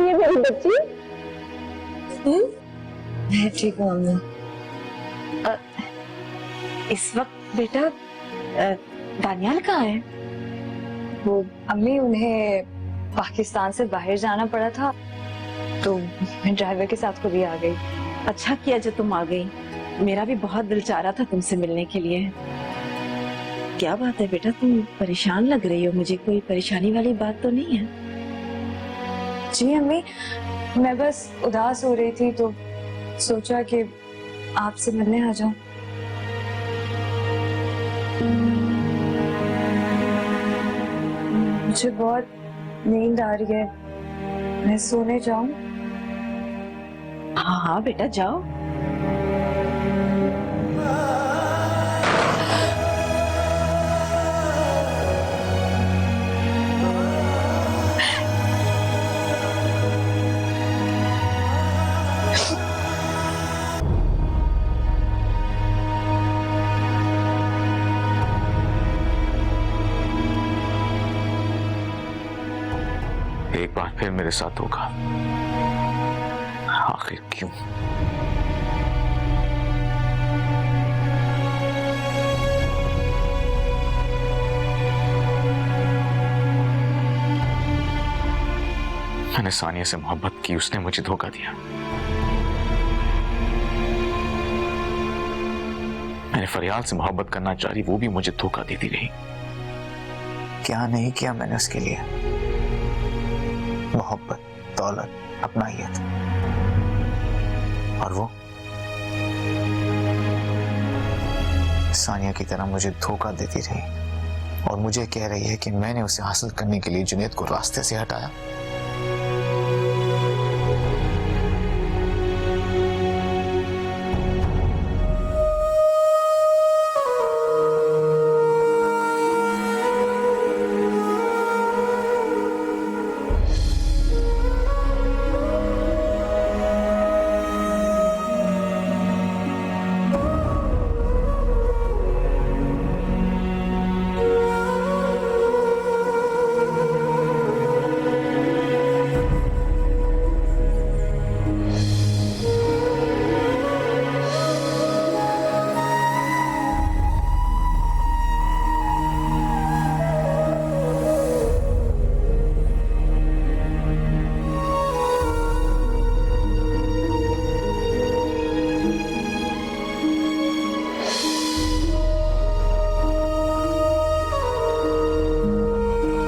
है मेरी बच्ची? मैं ठीक हूँ अम्मी। इस वक्त बेटा दानियाल कहाँ है? वो अम्मी उन्हें पाकिस्तान से बाहर जाना पड़ा था तो मैं ड्राइवर के साथ खुद ही आ गई। अच्छा किया जो तुम आ गई, मेरा भी बहुत दिल चाह रहा था तुमसे मिलने के लिए। क्या बात है बेटा, तुम परेशान लग रही हो, मुझे कोई परेशानी वाली बात तो नहीं है? जी अम्मी, मैं बस उदास हो रही थी तो सोचा कि आपसे मिलने आ जाऊं। मुझे बहुत नींद आ रही है, मैं सोने जाऊं? हाँ हाँ बेटा जाओ। एक बार फिर मेरे साथ होगा, आखिर क्यों? मैंने सानिया से मोहब्बत की, उसने मुझे धोखा दिया। मैंने फरियाल से मोहब्बत करना चाह रही, वो भी मुझे धोखा देती रही। क्या नहीं किया मैंने उसके लिए? मोहब्बत, दौलत, अपनाइयत, और वो सानिया की तरह मुझे धोखा देती रही और मुझे कह रही है कि मैंने उसे हासिल करने के लिए जुनैद को रास्ते से हटाया।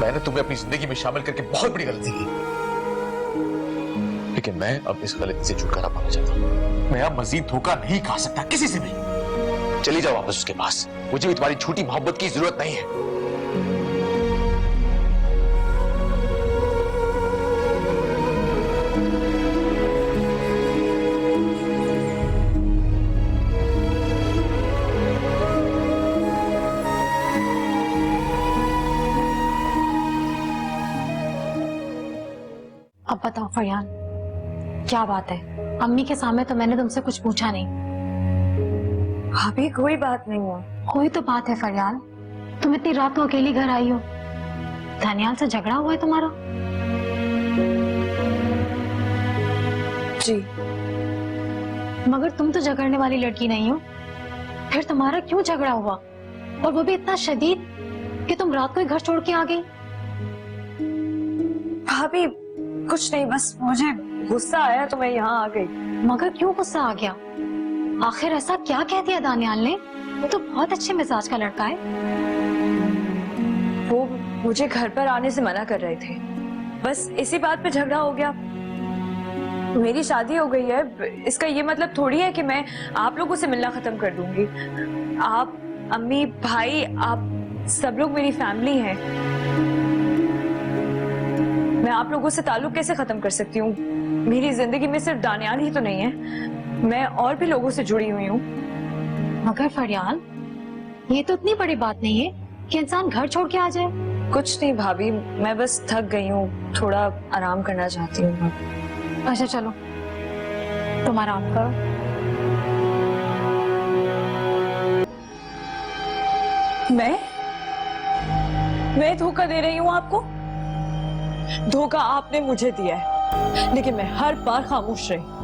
मैंने तुम्हें अपनी जिंदगी में शामिल करके बहुत बड़ी गलती की, लेकिन मैं अब इस गलती से छुटकारा पाना चाहता हूं। मैं अब मजीद धोखा नहीं खा सकता किसी से भी। चली जाओ वापस उसके पास, मुझे भी तुम्हारी झूठी मोहब्बत की जरूरत नहीं है। अब बताओ फरियाल, क्या बात है? अम्मी के सामने तो मैंने तुमसे कुछ पूछा नहीं। भाभी कोई बात नहीं है। कोई तो बात है फरियाल, तुम इतनी रात को अकेली घर आई हो। दानियाल से झगड़ा हुआ है तुम्हारा? जी। मगर तुम तो झगड़ने वाली लड़की नहीं हो, फिर तुम्हारा क्यों झगड़ा हुआ, और वो भी इतना शदीद कि तुम रात को ही घर छोड़ के आ गई? भाभी कुछ नहीं, बस मुझे गुस्सा आया तो मैं यहाँ आ गई। मगर क्यों गुस्सा आ गया? आखिर ऐसा क्या कह दिया दानियाल ने? वो तो बहुत अच्छे मिजाज का लड़का है। वो मुझे घर पर आने से मना कर रहे थे, बस इसी बात पे झगड़ा हो गया। मेरी शादी हो गई है, इसका ये मतलब थोड़ी है कि मैं आप लोगों से मिलना खत्म कर दूंगी। आप, अम्मी, भाई, आप सब लोग मेरी फैमिली हैं। मैं आप लोगों से ताल्लुक कैसे खत्म कर सकती हूँ? मेरी जिंदगी में सिर्फ दानियाल ही तो नहीं है, मैं और भी लोगों से जुड़ी हुई हूँ। मगर फरियाल, ये तो इतनी बड़ी बात नहीं है कि इंसान घर छोड़ के आ जाए। कुछ नहीं भाभी, मैं बस थक गई हूँ, थोड़ा आराम करना चाहती हूँ। अच्छा चलो, तुम आराम करो। मैं धोखा दे रही हूँ आपको? धोखा आपने मुझे दिया है। लेकिन मैं हर बार खामोश रही।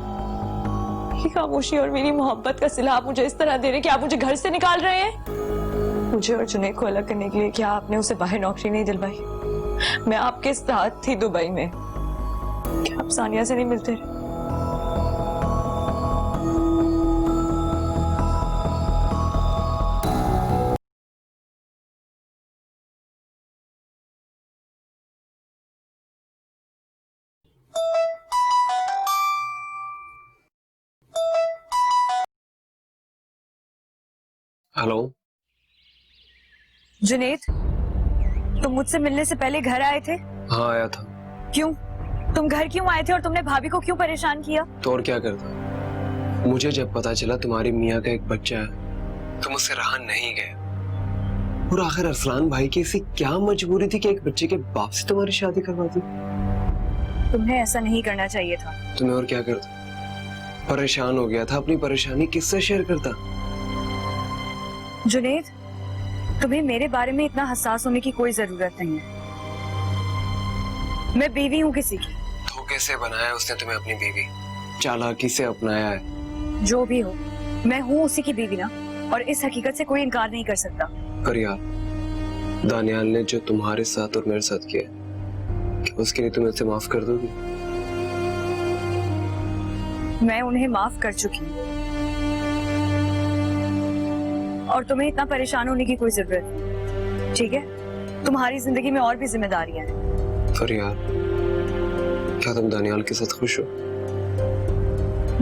ये खामोशी और मेरी मोहब्बत का सिला आप मुझे इस तरह दे रहे हैं कि आप मुझे घर से निकाल रहे हैं। मुझे और जुनैद को अलग करने के लिए क्या आपने उसे बाहर नौकरी नहीं दिलवाई? मैं आपके साथ थी दुबई में, क्या आप सानिया से नहीं मिलते रहे? हेलो। जुनैद, तुम मुझसे मिलने से पहले घर आए थे? हाँ आया था। क्यों? तुम घर क्यों आए थे और तुमने भाभी को क्यों परेशान किया? तो और क्या करता? मुझे जब पता चला तुम्हारी मियाँ का एक बच्चा है तो मुझसे रहा नहीं गया। और आखिर अरसलान भाई की ऐसी क्या मजबूरी थी कि एक बच्चे के बाप से तुम्हारी शादी करवा दी? तुम्हें ऐसा नहीं करना चाहिए था। तुम्हें और क्या करता? परेशान हो गया था, अपनी परेशानी किससे शेयर करता? जुनैद, तुम्हें मेरे बारे में इतना हसास होने की कोई जरूरत नहीं है। मैं बीवी हूँ किसी की। धोखे से बनाया उसने तुम्हें अपनी बीवी, चालाकी से अपनाया है। जो भी हो, मैं हूँ उसी की बीवी ना, और इस हकीकत से कोई इनकार नहीं कर सकता। पर यार, दानियाल ने जो तुम्हारे साथ और मेरे साथ किया, क्या उसके लिए तुम इसे माफ कर दोगी? मैं उन्हें माफ कर चुकी हूँ और तुम्हें इतना परेशान होने की कोई जरूरत नहीं, ठीक है? तुम्हारी जिंदगी में और भी जिम्मेदारियां हैं। पर यार, क्या तुम दानियाल के साथ खुश हो?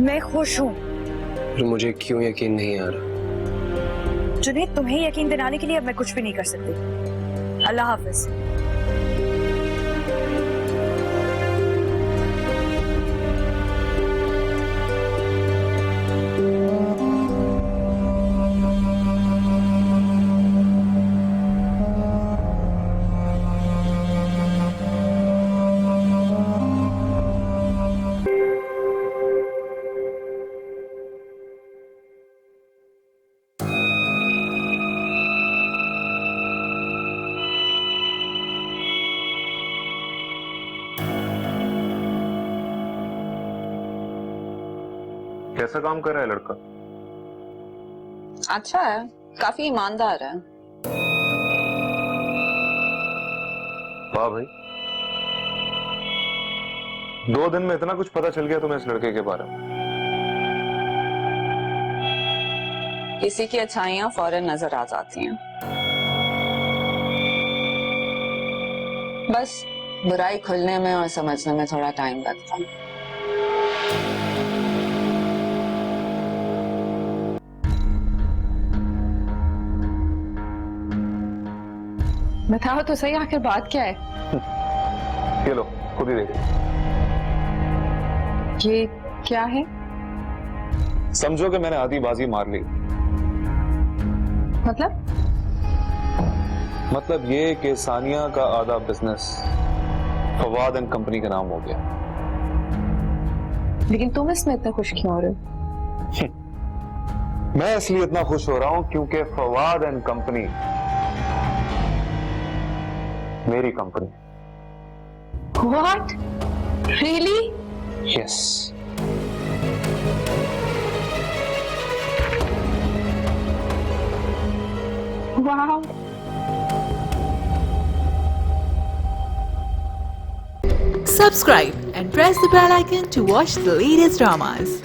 मैं खुश हूँ। फिर मुझे क्यों यकीन नहीं आ रहा? जुनैद, तुम्हें यकीन दिलाने के लिए अब मैं कुछ भी नहीं कर सकती। अल्लाह हाफिज। कैसा काम कर रहा है लड़का? अच्छा है, काफी ईमानदार है। वाह भाई, 2 दिन में इतना कुछ पता चल गया तुम्हें इस लड़के के बारे में। किसी की अच्छाइयां फौरन नजर आ जाती हैं, बस बुराई खुलने में और समझने में थोड़ा टाइम लगता है। बताओ तो सही, आखिर बात क्या है? ये लो, खुद ही देखो। ये क्या है? समझो कि मैंने आधी बाजी मार ली। मतलब ये कि सानिया का आधा बिजनेस फवाद एंड कंपनी के नाम हो गया। लेकिन तुम इसमें इतना खुश क्यों हो रहे हो? मैं इसलिए इतना खुश हो रहा हूं क्योंकि फवाद एंड कंपनी मेरी company. What? Really? Yes. Wow. Subscribe and press the bell icon to watch the latest dramas.